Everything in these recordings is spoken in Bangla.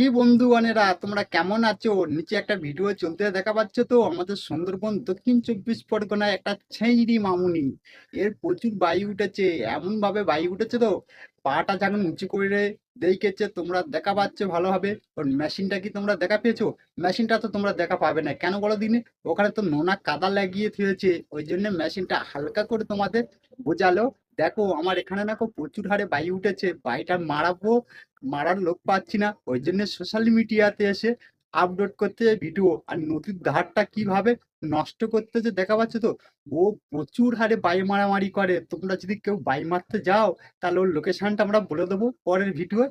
কি বন্ধুগণেরা তোমরা কেমন আছো? নিচে একটা ভিডিও চলতে দেখা পাচ্ছ তো, আমাদের সুন্দরবন দক্ষিণ 24 পরগনায় একটা ছেঁড়ি মামুনি। এর প্রচুর বায়ু উঠেছে, এমন ভাবে বায়ু উঠেছে তো পাটা যখন উঁচু করে দেখেছে। তোমরা দেখা পাচ্ছ ভালোভাবে? ওর মেশিনটা কি তোমরা দেখা পেয়েছো? মেশিনটা তো তোমরা দেখা পাবে না, কেন বলো দিনে? ওখানে তো নোনা কাদা লাগিয়ে থুয়েছে, ওই জন্য মেশিনটা হালকা করে তোমাদের বোঝালো। দেখো আমার এখানে দেখো প্রচুর হারে বায়ু উঠেছে, বাড়িটা মারাবো, মারার লোক পাচ্ছি না, ওই জন্য সোশ্যাল মিডিয়াতে এসে আপলোড করতে ভিডিও। আর নদীর ধারটা কিভাবে নষ্ট করতেছে দেখা পাচ্ছ তো। ও প্রচুর হারে বাই মারামারি করে, তোমরা যদি কেউ বাই মারতে যাও তাহলে ওর লোকেশনটা আমরা বলে দেবো পরের ভিডিও।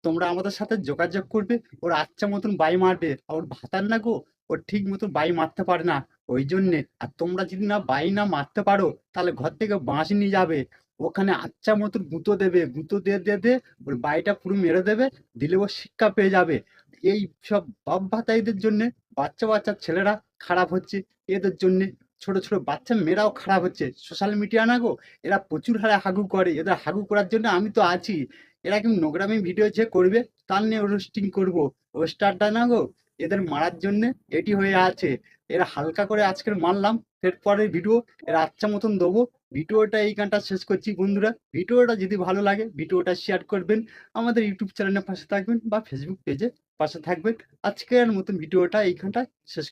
তোমরা আমাদের সাথে যোগাযোগ করবে। ওর আচ্ছা মতন বাই মারবে, আর ওর ভাতার না গো, ওর ঠিক মতো বাই মারতে পারে না, ওই জন্যে। আর তোমরা যদি না বাই না মারতে পারো তাহলে ঘর থেকে বাঁশ নিয়ে যাবে, ওখানে আচ্ছা মতন গুঁতো দেবে, গুঁতো দিয়ে দিয়ে দিয়ে ওর বাড়িটা পুরো মেরে দেবে, দিলে ও শিক্ষা পেয়ে যাবে। এই সব বাপ ভাতাইদের জন্য বাচ্চা বাচ্চা ছেলেরা খারাপ হচ্ছে, এদের জন্য ছোট ছোট বাচ্চা মেয়েরাও খারাপ হচ্ছে। সোশ্যাল মিডিয়া না গো, এরা প্রচুর হারে হাগু করে, এদের হাগু করার জন্য আমি তো আছি। এরা কি নোংরামি ভিডিও যে করবে তার নিয়ে রোস্টিং করবো, রোস্টারটা না গো, এদের মারার জন্য এটি হয়ে আছে। এরা হালকা করে আজকের মারলাম, এর পরের ভিডিও এরা আচ্ছা মতন দেবো। ভিডিওটা এই গানটা শেষ করছি বন্ধুরা। ভিডিওটা যদি ভালো লাগে ভিডিওটা শেয়ার করবেন, আমাদের ইউটিউব চ্যানেলের পাশে থাকবেন বা ফেসবুক পেজে পাশে থাকবেন। আজকের মতন ভিডিওটা এইখানটা শেষ।